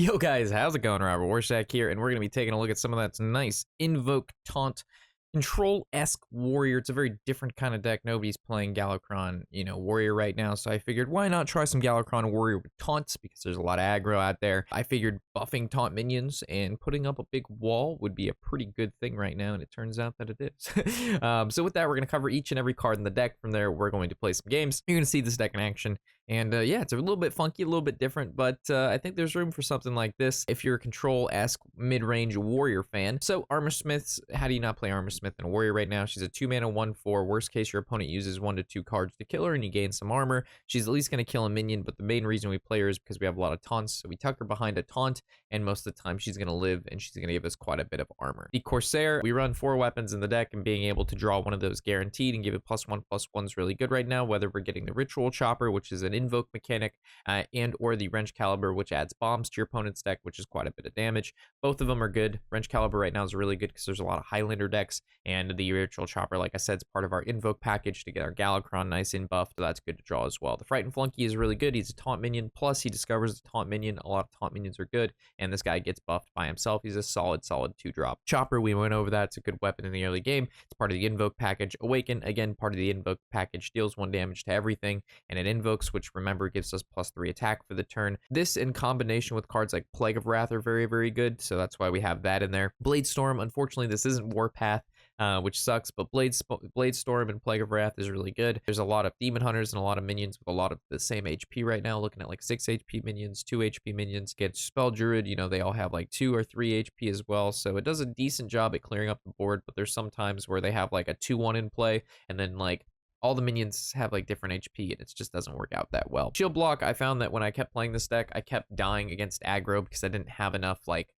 Yo guys, how's it going? Robert Warsack here, and we're going to be taking a look at some of that nice Invoke Taunt Control-esque Warrior. It's a very different kind of deck. Nobody's playing Galakrond, Warrior right now, so I figured why not try some Galakrond Warrior with taunts, because there's a lot of aggro out there. I figured buffing taunt minions and putting up a big wall would be a pretty good thing right now, and it turns out that it is. So with that, we're going to cover each and every card in the deck. From there, we're going to play some games. You're going to see this deck in action. And yeah, it's a little bit funky, a little bit different, but I think there's room for something like this if you're a Control-esque mid-range Warrior fan. So Armor Smiths, how do you not play Armor Smith in a Warrior right now? She's a 2-mana 1/4. Worst case, your opponent uses 1 to 2 cards to kill her and you gain some armor. She's at least going to kill a minion, but the main reason we play her is because we have a lot of taunts. So we tuck her behind a taunt, and most of the time she's going to live and she's going to give us quite a bit of armor. The Corsair, we run 4 weapons in the deck, and being able to draw one of those guaranteed and give it +1/+1 is really good right now, whether we're getting the Ritual Chopper, which is an invoke mechanic, and or the Wrench Caliber, which adds bombs to your opponent's deck, which is quite a bit of damage. Both of them are good. Wrench Caliber right now is really good because there's a lot of Highlander decks, and the Ritual Chopper, like I said, is part of our invoke package to get our Galakrond nice in buff, so that's good to draw as well. The Frightened Flunky is really good. He's a taunt minion, plus he discovers a taunt minion. A lot of taunt minions are good, and this guy gets buffed by himself. He's a solid 2-drop. Chopper, we went over that. It's a good weapon in the early game. It's part of the invoke package. Awaken, again, part of the invoke package, deals 1 damage to everything, and it invokes, which remember gives us +3 attack for the turn. This in combination with cards like Plague of Wrath are very, very good, so that's why we have that in there. Blade Storm, unfortunately, this isn't Warpath, which sucks, but Blade Storm and Plague of Wrath is really good. There's a lot of Demon Hunters and a lot of minions with a lot of the same HP right now, looking at like 6 HP minions, 2 HP minions. Get Spell Druid, they all have like 2 or 3 HP as well, so it does a decent job at clearing up the board, but there's some times where they have like a 2/1 in play, and then like all the minions have like different HP, and it just doesn't work out that well. Shield Block, I found that when I kept playing this deck, I kept dying against aggro because I didn't have enough like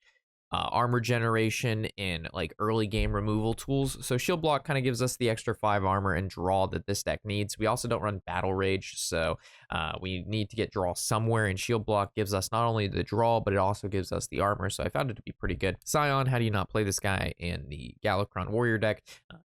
armor generation and like early game removal tools. So Shield Block kind of gives us the extra 5 armor and draw that this deck needs. We also don't run Battle Rage, so we need to get draw somewhere, and Shield Block gives us not only the draw, but it also gives us the armor, so I found it to be pretty good. Scion, how do you not play this guy in the Galakrond Warrior deck?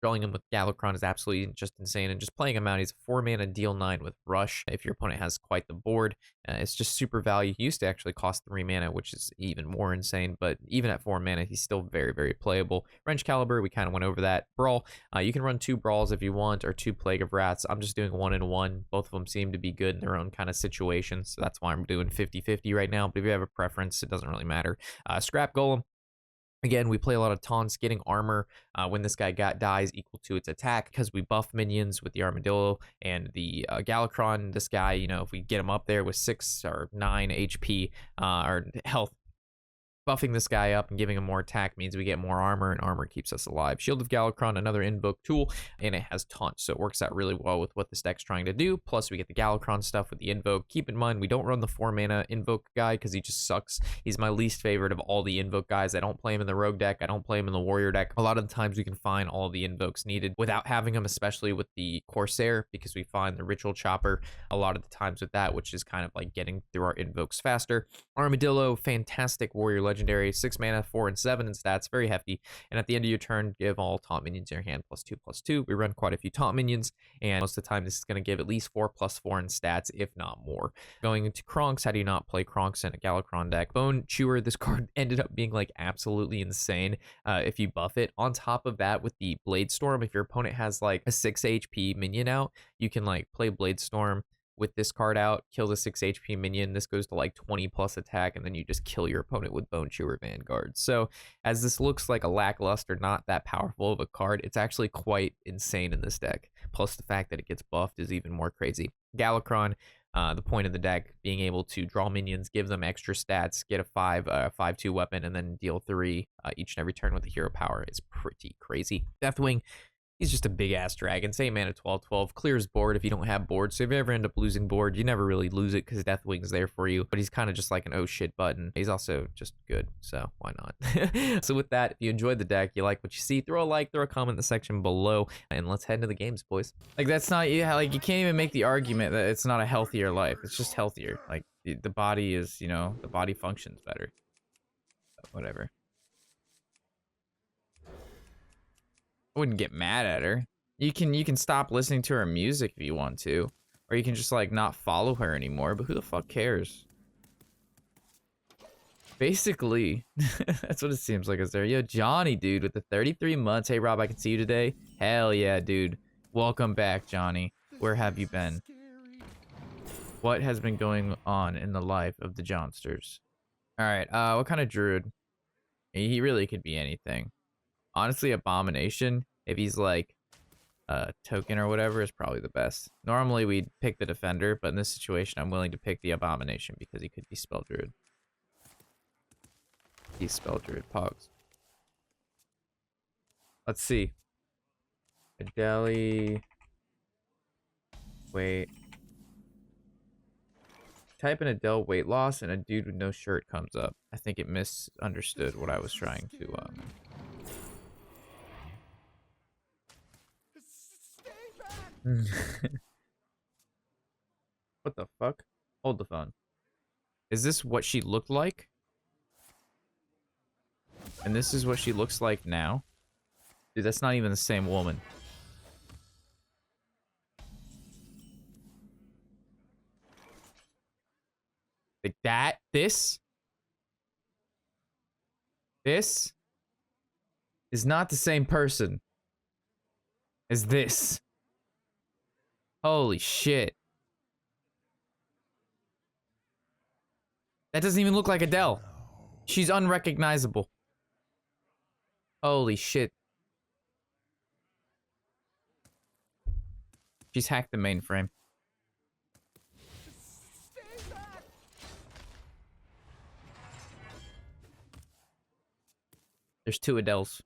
Drawing him with Galakrond is absolutely just insane, and just playing him out, he's a 4-mana deal 9 with Rush. If your opponent has quite the board, it's just super value. He used to actually cost 3 mana, which is even more insane, but even at 4 mana, he's still very, very playable. Wrench Caliber, we kind of went over that. Brawl, you can run 2 Brawls if you want, or 2 Plague of Wraths. I'm just doing 1 and 1. Both of them seem to be good in their own kind of situations, so that's why I'm doing 50-50 right now, but if you have a preference, it doesn't really matter. Scrap Golem, again, we play a lot of taunts, getting armor when this guy dies equal to its attack, because we buff minions with the Armadillo and the Galakrond. This guy, if we get him up there with 6 or 9 HP or health, buffing this guy up and giving him more attack means we get more armor, and armor keeps us alive. Shield of Galakrond, another invoke tool, and it has taunt, so it works out really well with what this deck's trying to do. Plus, we get the Galakrond stuff with the invoke. Keep in mind, we don't run the 4-mana invoke guy because he just sucks. He's my least favorite of all the invoke guys. I don't play him in the rogue deck. I don't play him in the warrior deck. A lot of the times we can find all of the invokes needed without having them, especially with the Corsair, because we find the Ritual Chopper a lot of the times with that, which is kind of like getting through our invokes faster. Armadillo, fantastic warrior legendary, 6 mana, 4 and 7 in stats, very hefty. And at the end of your turn, give all taunt minions in your hand +2/+2. We run quite a few taunt minions, and most of the time this is going to give at least 4/4 in stats, if not more. Going into Kronks, how do you not play Kronks in a Galakrond deck? Bone Chewer, this card ended up being like absolutely insane if you buff it. On top of that, with the Blade Storm, if your opponent has like a 6 HP minion out, you can like play Blade Storm with this card out, kill the 6 HP minion. This goes to like 20+ attack, and then you just kill your opponent with Bone Chewer Vanguard. So as this looks like a lackluster, not that powerful of a card, it's actually quite insane in this deck. Plus the fact that it gets buffed is even more crazy. Galakrond, the point of the deck, being able to draw minions, give them extra stats, get a 5/2 weapon, and then deal 3 each and every turn with the hero power is pretty crazy. Deathwing, he's just a big-ass dragon. Same mana, 12/12. Clears board if you don't have board. So if you ever end up losing board, you never really lose it because Deathwing's there for you. But he's kind of just like an oh shit button. He's also just good, so why not? So with that, if you enjoyed the deck, you like what you see, throw a like, throw a comment in the section below, and let's head into the games, boys. Like, that's not, like, you can't even make the argument that it's not a healthier life. It's just healthier. Like, the body is, the body functions better. Whatever. I wouldn't get mad at her. You can stop listening to her music if you want to, or you can just like not follow her anymore, but who the fuck cares? Basically, that's what it seems like is there. Yo, Johnny, dude, with the 33 months. Hey, Rob, I can see you today. Hell yeah, dude. Welcome back, Johnny. Where have you been? What has been going on in the life of the Johnsters? All right, what kind of druid? He really could be anything. Honestly, Abomination, if he's like a token or whatever, is probably the best. Normally, we'd pick the Defender, but in this situation, I'm willing to pick the Abomination because he could be Spell Druid. He's Spell Druid, Pogs. Let's see. Adeli. Wait. Type in Adele weight loss and a dude with no shirt comes up. I think it misunderstood what I was trying to What the fuck? Hold the phone. Is this what she looked like? And this is what she looks like now? Dude, that's not even the same woman. Like that? This is not the same person as this. Holy shit. That doesn't even look like Adele. She's unrecognizable. Holy shit. She's hacked the mainframe. There's two Adeles.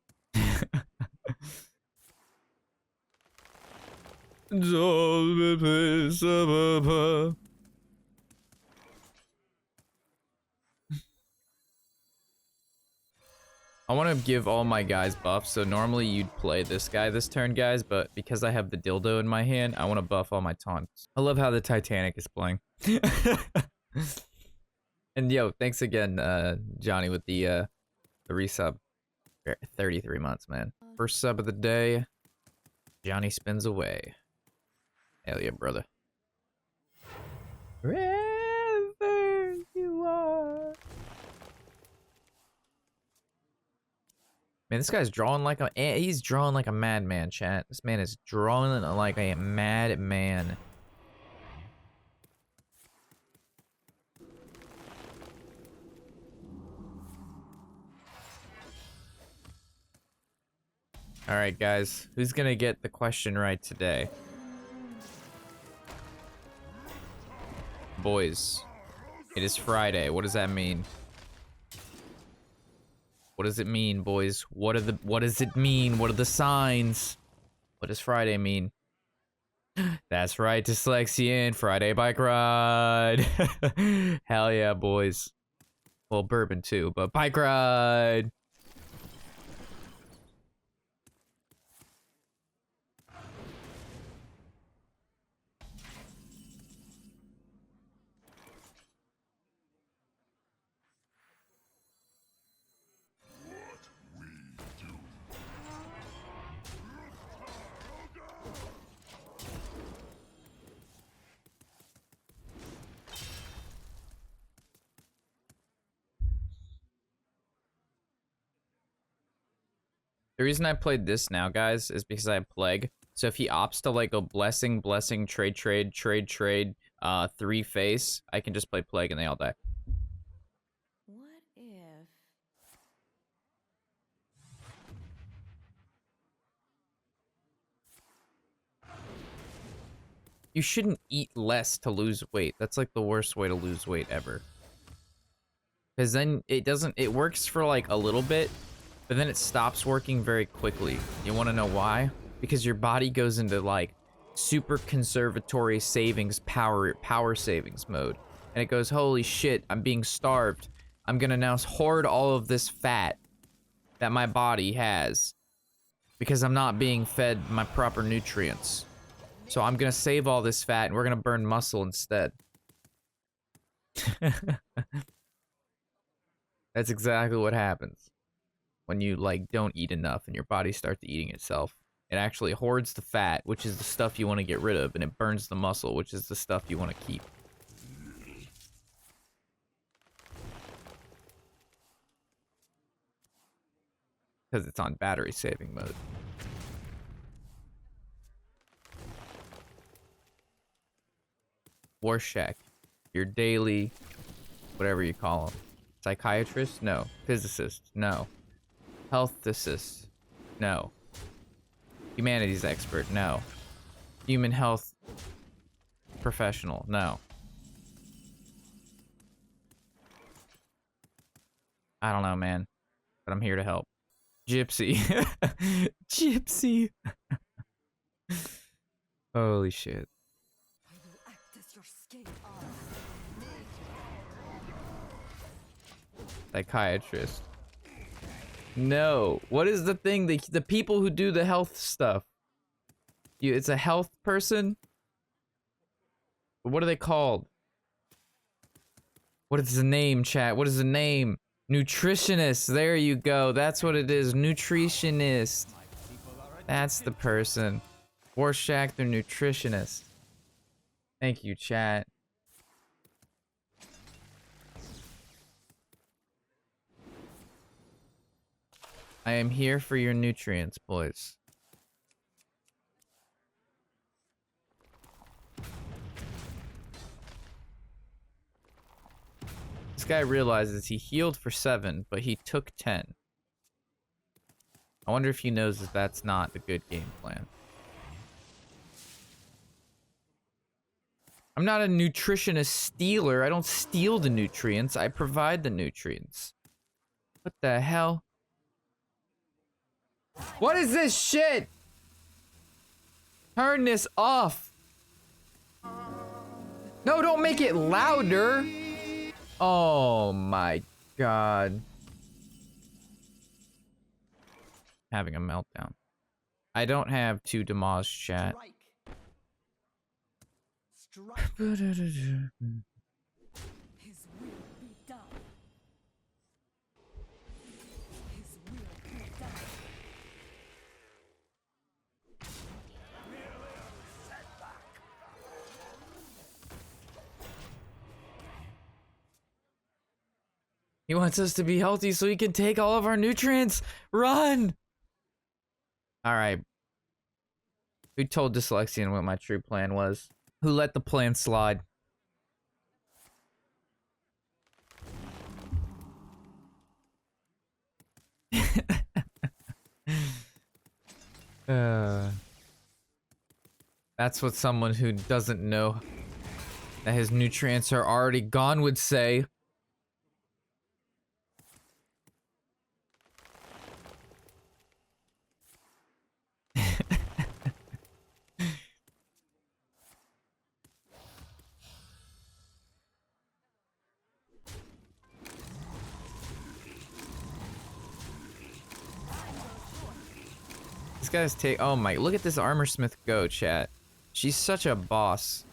I want to give all my guys buffs, so normally you'd play this guy this turn, guys, but because I have the dildo in my hand, I want to buff all my taunts. I love how the Titanic is playing. And yo, thanks again, Johnny, with the resub. 33 months, man. First sub of the day, Johnny spins away. Hell yeah, brother. Wherever you are. Man, this guy's drawing like he's drawing like a madman, chat. This man is drawing like a madman. All right, guys, who's gonna get the question right today? Boys, it is Friday. What does that mean? What does it mean, boys? What does it mean? What are the signs? What does Friday mean? That's right, Dyslexian. Friday bike ride. Hell yeah, boys. Well, bourbon too, but bike ride. The reason I played this now, guys, is because I have Plague. So if he opts to like go blessing, blessing, trade, trade, trade, trade, 3 face, I can just play Plague and they all die. What if? You shouldn't eat less to lose weight. That's like the worst way to lose weight ever. Because then it works for like a little bit, but then it stops working very quickly. You want to know why? Because your body goes into like super conservatory savings power savings mode. And it goes, holy shit, I'm being starved. I'm gonna now hoard all of this fat that my body has because I'm not being fed my proper nutrients. So I'm gonna save all this fat and we're gonna burn muscle instead. That's exactly what happens when you like don't eat enough and your body starts eating itself. It actually hoards the fat, which is the stuff you want to get rid of, and it burns the muscle, which is the stuff you want to keep. because it's on battery saving mode. Warshak, your daily, whatever you call them. Psychiatrist? No. Physicist? No. Healthicist? No. Humanities expert? No. Human health professional? No. I don't know, man, but I'm here to help. Gypsy. Gypsy. Holy shit. Psychiatrist. No. What is the thing? The people who do the health stuff. It's a health person? What are they called? What is the name, chat? What is the name? Nutritionist. There you go. That's what it is. Nutritionist. That's the person. Warshak, the nutritionist. Thank you, chat. I am here for your nutrients, boys. This guy realizes he healed for 7, but he took 10. I wonder if he knows that that's not a good game plan. I'm not a nutritionist stealer. I don't steal the nutrients. I provide the nutrients. What the hell? What is this shit? Turn this off. No, don't make it louder. Oh my god. Having a meltdown. I don't have 2 Damage chat. His will be done. His will be done. He wants us to be healthy so he can take all of our nutrients. Run! Alright. Who told Dyslexian what my true plan was? Who let the plan slide? That's what someone who doesn't know that his nutrients are already gone would say. This guy's take. Oh my! Look at this armor smith go, chat. She's such a boss.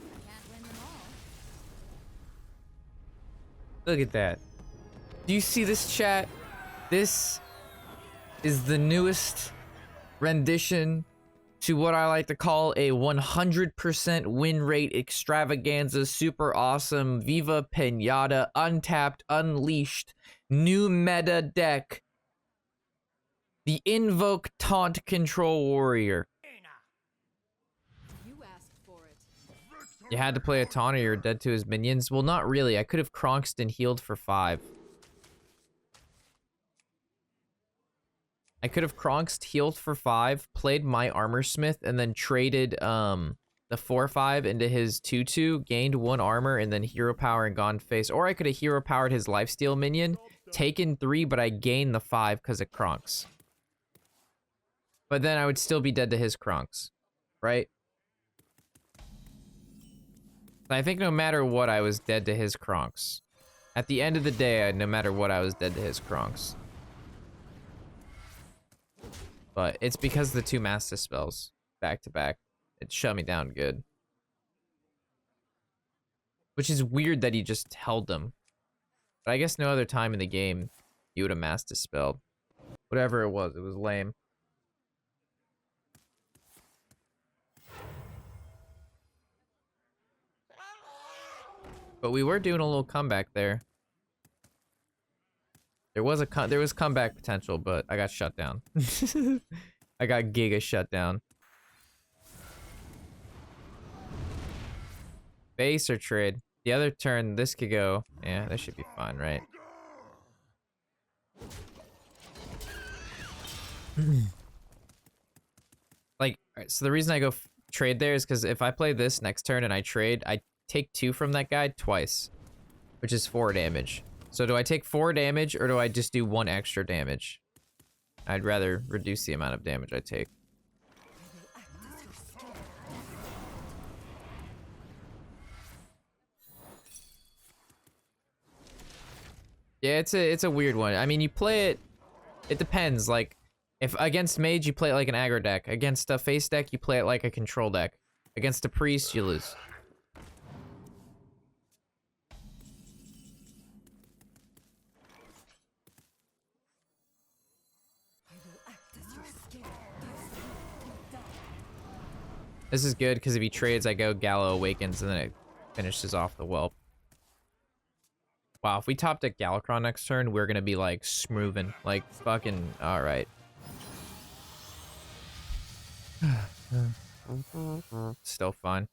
Look at that. Do you see this, chat? This is the newest rendition to what I like to call a 100% win rate extravaganza, super awesome, Viva Pinata, untapped, unleashed, new meta deck. The Invoke Taunt Control Warrior. You asked for it. You had to play a taunt or you're dead to his minions? Well, not really. I could have Kronked and healed for 5. I could have Kronked, healed for 5, played my armor smith, and then traded the 4/5 into his 2/2, gained 1 armor, and then hero power and gone face. Or I could have hero powered his lifesteal minion, taken 3, but I gained the 5 because of Kronks. But then I would still be dead to his Kronks, right? I think no matter what, I was dead to his Kronks. At the end of the day, no matter what, I was dead to his Kronks. But it's because of the 2 Master spells back to back. It shut me down good. Which is weird that he just held them. But I guess no other time in the game you would have Master spelled. Whatever it was lame. But we were doing a little comeback there. There was comeback potential, but I got shut down. I got giga shut down. Base or trade? The other turn, this could go. Yeah, this should be fine, right? Like, alright, so the reason I go trade there is because if I play this next turn and I trade, I take 2 from that guy twice, which is 4 damage. So do I take 4 damage or do I just do 1 extra damage? I'd rather reduce the amount of damage I take. Yeah, it's a weird one. I mean, you play it. It depends. Like, if against mage, you play it like an aggro deck. Against a face deck, you play it like a control deck. Against a priest, you lose. This is good because if he trades, I go Gallo Awakens and then it finishes off the whelp. Wow, if we top deck Galakrond next turn, we're gonna be like smoothing, like fucking alright. Still fine.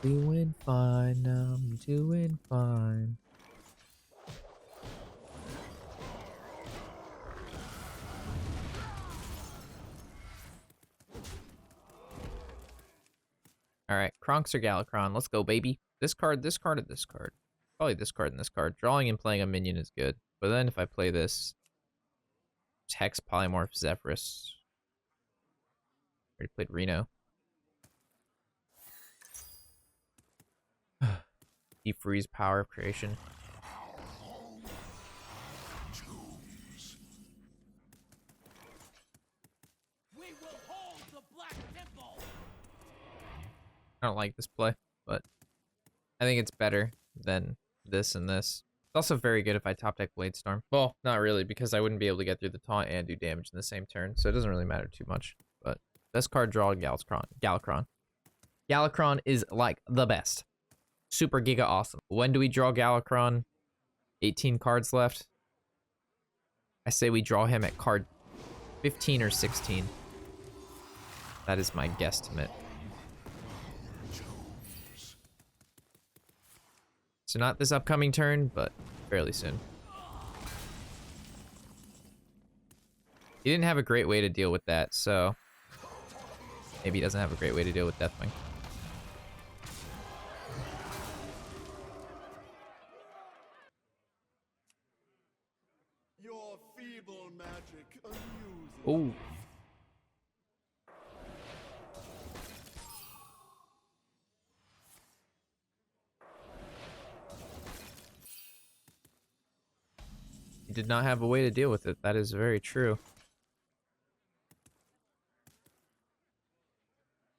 Doing fine, I'm doing fine. Alright, Kronks or Galakrond, let's go, baby. This card, this card, or this card. Probably this card and this card. Drawing and playing a minion is good. But then if I play this, Hex Polymorph Zephyrus. Already played Reno. Deep Freeze Power of Creation. We will hold the Black Temple. I don't like this play, but I think it's better than this and this. It's also very good if I top deck Bladestorm. Well, not really, because I wouldn't be able to get through the taunt and do damage in the same turn, so it doesn't really matter too much. But this card draw Galakrond. Galakrond is like the best. Super giga awesome. When do we draw Galakrond? 18 cards left. I say we draw him at card 15 or 16. That is my guesstimate. So not this upcoming turn, but fairly soon. He didn't have a great way to deal with that, so maybe he doesn't have a great way to deal with Deathwing. Your feeble magic amuses. Oh. He did not have a way to deal with it. That is very true.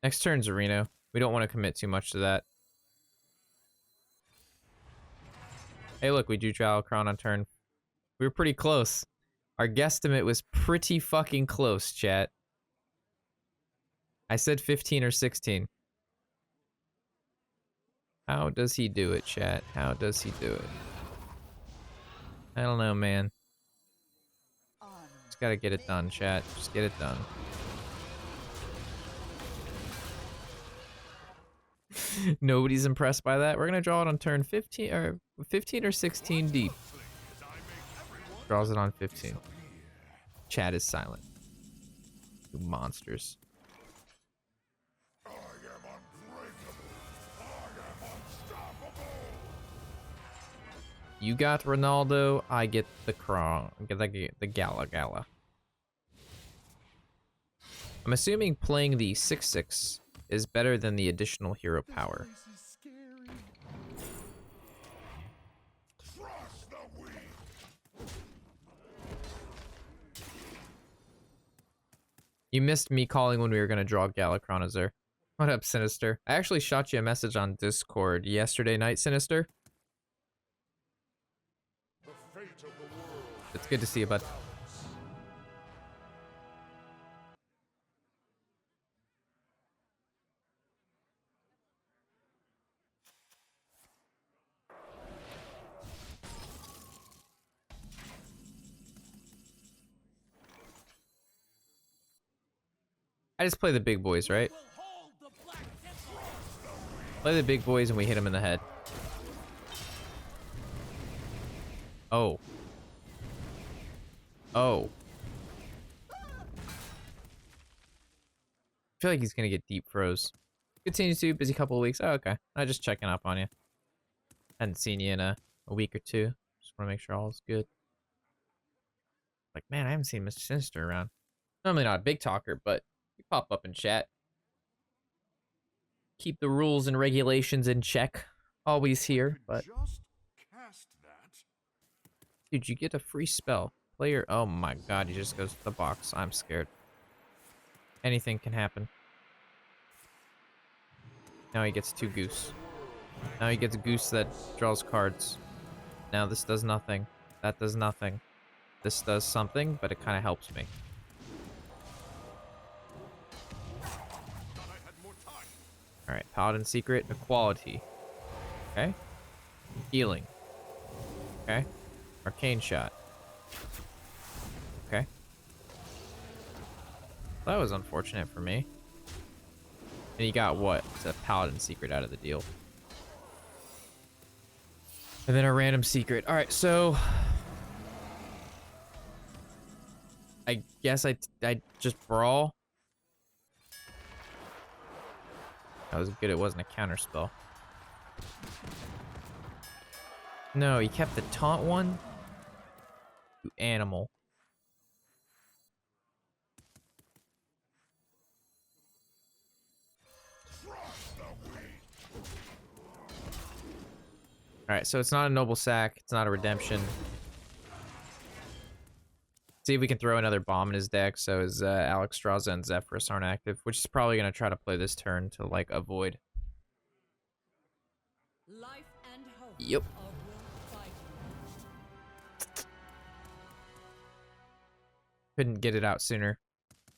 Next turn's Reno. We don't want to commit too much to that. Hey, look, we drew Galakrond on turn. We were pretty close. Our guesstimate was pretty fucking close, chat. I said 15 or 16. How does he do it, chat? How does he do it? I don't know, man. Just gotta get it done, chat. Just get it done. Nobody's impressed by that. We're gonna draw it on turn 15 or 16 deep. Draws it on 15. Chat is silent. You monsters. You got Ronaldo, I get the the Gala. I'm assuming playing the 6/6 is better than the additional hero power. You missed me calling when we were gonna draw Galakrond Azure. What up, Sinister? I actually shot you a message on Discord yesterday night, Sinister. It's good to see you, bud. I just play the big boys, right? Will hold the Black Temple. Play the big boys and we hit them in the head. Oh. Oh. I feel like he's gonna get deep froze. Continue to busy couple of weeks. Oh, okay. I just checking up on you. Hadn't seen you in a week or two. Just want to make sure all's good. Like, man, I haven't seen Mr. Sinister around. Normally not a big talker, but you pop up in chat. Keep the rules and regulations in check. Always here, but Just cast that. dude, you get a free spell. Player, oh my god, he just goes to the box. I'm scared. Anything can happen. Now he gets 2 goose. Now he gets a goose that draws cards. Now this does nothing. That does nothing. This does something, but it kind of helps me. Alright, Paladin Secret, Equality. Okay. Healing. Okay. Arcane Shot. Okay. That was unfortunate for me. And you got what? It's a Paladin Secret out of the deal. And then a random secret. Alright, so... I guess I just brawl. That was good, it wasn't a counter spell. No, he kept the taunt one. You animal. Alright, so it's not a noble sack, it's not a redemption. See if we can throw another bomb in his deck so his Alexstrasza and Zephyrus aren't active, which is probably going to try to play this turn to, like, avoid. Life and hope Yep. are will fighting. Couldn't get it out sooner.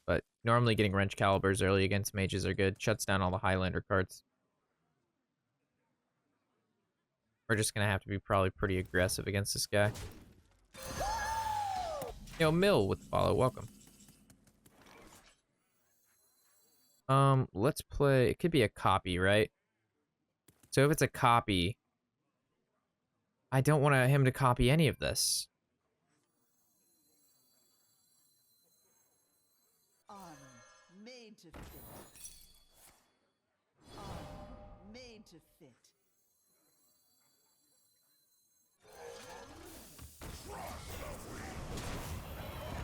But normally getting Wrench Calibers early against mages are good. Shuts down all the Highlander cards. We're just going to have to be probably pretty aggressive against this guy. Yo, Mill with the follow. Welcome. Let's play... It could be a copy, right? So if it's a copy... I don't want him to copy any of this. Armor made to fit. Armor made to fit.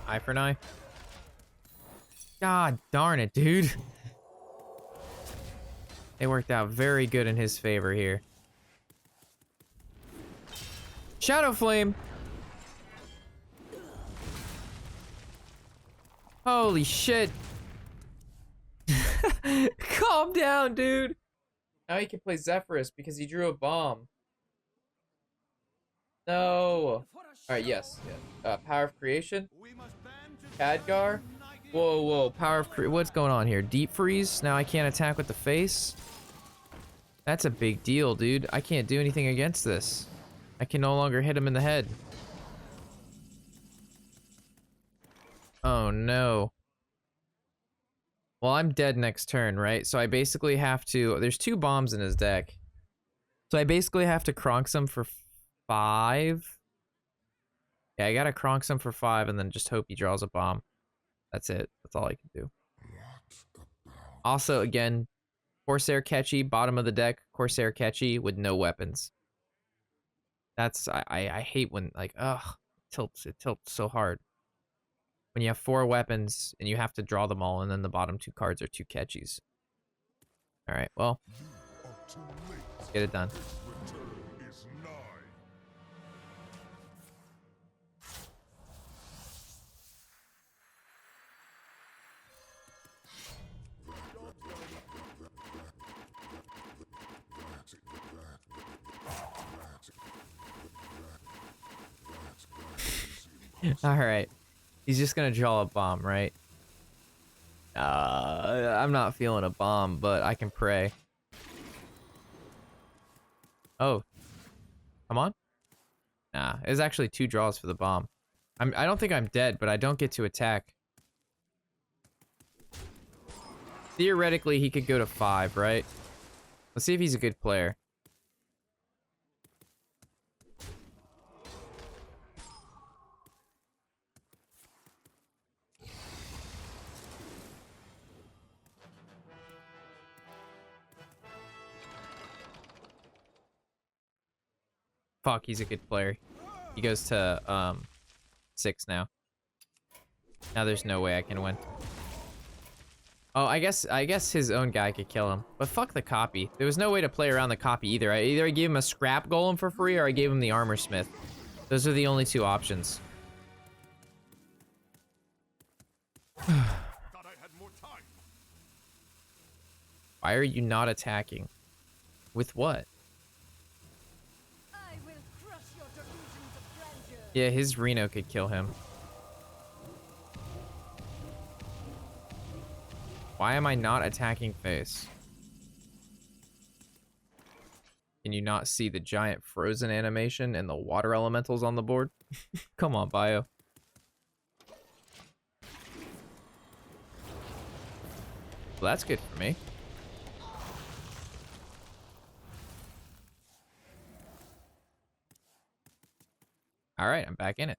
Eye for an eye. God darn it, dude. It worked out very good in his favor here. Shadow Flame. Holy shit. Calm down, dude. Now he can play Zephyrus because he drew a bomb. No. Alright, yes. Yeah. Power of Creation. We must band Khadgar. Whoa, whoa. Power of what's going on here? Deep Freeze? Now I can't attack with the face? That's a big deal, dude. I can't do anything against this. I can no longer hit him in the head. Oh, no. Well, I'm dead next turn, right? So I basically have to... There's 2 bombs in his deck. So I basically have to Kronk him for 5. Yeah, I gotta Kronk him for 5 and then just hope he draws a bomb. That's it. That's all I can do. Also, again, Corsair Catchy, bottom of the deck. Corsair Catchy with no weapons. That's... I hate when, like, ugh. It tilts so hard. When you have 4 weapons and you have to draw them all and then the bottom 2 cards are 2 catchies. Alright, well. Let's get it done. Alright. He's just gonna draw a bomb, right? I'm not feeling a bomb, but I can pray. Oh. Come on. Nah, it's actually 2 draws for the bomb. I don't think I'm dead, but I don't get to attack. Theoretically, he could go to 5, right? Let's see if he's a good player. Fuck, he's a good player. He goes to 6 now. Now there's no way I can win. Oh, I guess his own guy could kill him. But fuck the copy. There was no way to play around the copy either. Either I gave him a scrap golem for free or I gave him the armor smith. Those are the only two options. Thought I had more time. Why are you not attacking? With what? I will crush your delusions of grandeur. Yeah, his Reno could kill him. Why am I not attacking face? Can you not see the giant frozen animation and the water elementals on the board? Come on, Bio. Well, that's good for me. All right, I'm back in it.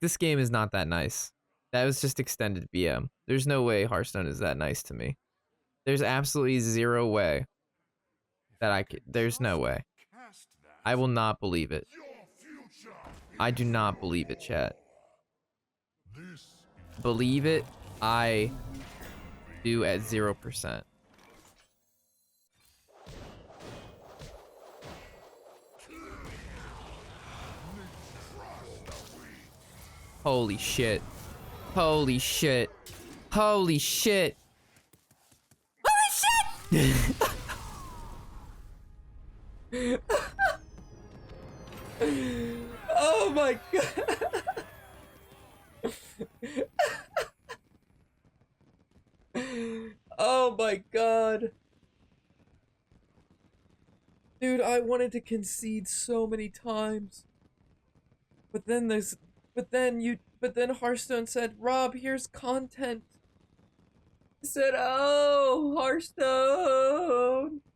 This game is not that nice. That was just extended BM. There's no way Hearthstone is that nice to me. There's absolutely zero way that I could. There's no way. Cast that. I will not believe it. Your future. I do not believe it, chat. This is Believe it, I do at 0%. Holy shit. Holy shit. Holy shit. Holy shit! Oh my god. Oh my god. Dude, I wanted to concede so many times. But then Hearthstone said, "Rob, here's content." I said, "Oh, Hearthstone."